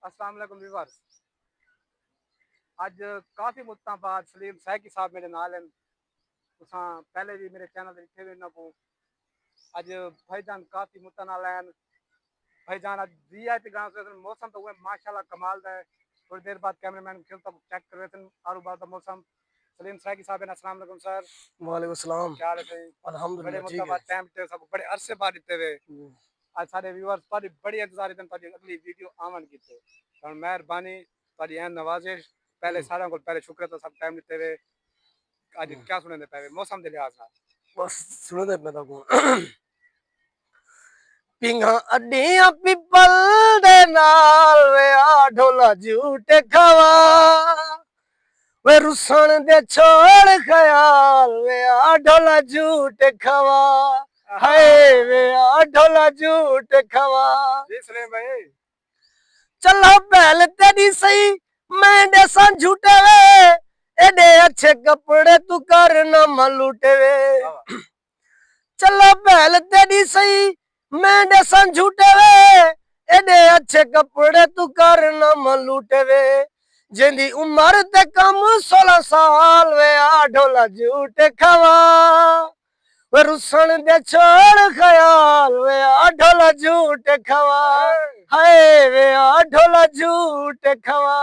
अस्सलाम वालेकुम व्यूअर्स। आज काफ़ी मुद्दों बाद सलीम सैकी साहब मेरे नाल हैं। तुसां पहले भी मेरे चैनल ते दिखे हुए इन्हां को। अज भाईजान काफ़ी मुद्दों नाल आए। भाईजान अज वीआईपी गांव से मौसम तो हुए माशाल्लाह कमाल दा है। थोड़ी देर बाद कैमरामैन क्यों तब चेक कर रहे थे आरू बार का मौसम। सलीम सैकी साहब हैं, अस्सलाम वालेकुम सर। वालेकुम सलाम। क्या हाल है भाई? बड़े अल्हम्दुलिल्लाह मुद्दों ठीक है। बाद टाइम दिते सब बड़े अरसे बाद दिते हुए। आज सारे व्यूअर्स तारी बड़ी इंतजार थे तारी अगली वीडियो आवन की थे। और मेहरबानी तारी एन नवाजिश पहले सारा को पहले शुक्र तो सब टाइम दिते हुए। आज क्या सुने दे पहले मौसम के लिहाज नाल बस सुनो दे मैं को पिंगा अड्डियां पिपल दे नाल वे आ ढोला झूठे खवा वे रुसन दे छोड़ ख्याल वे आ ढोला झूठे खवा हाय वे आ ढोला झूठे खवा जी सलीम भाई। चलो पहले तेरी सही मैं देसा झूठे वे एडे अच्छे कपड़े तू कर ना मलूटे वे चलो पहल तेरी सही मैं देसा झूठे वे एडे अच्छे कपड़े तू कर ना मलूटे वे जिंदी उम्र ते कम 16 साल वे आ ढोला झूठे खवा वे रुसन दे छोड़ ख्याल वे आ ढोला झूठे खवा हाय वे आ ढोला झूठे खवा।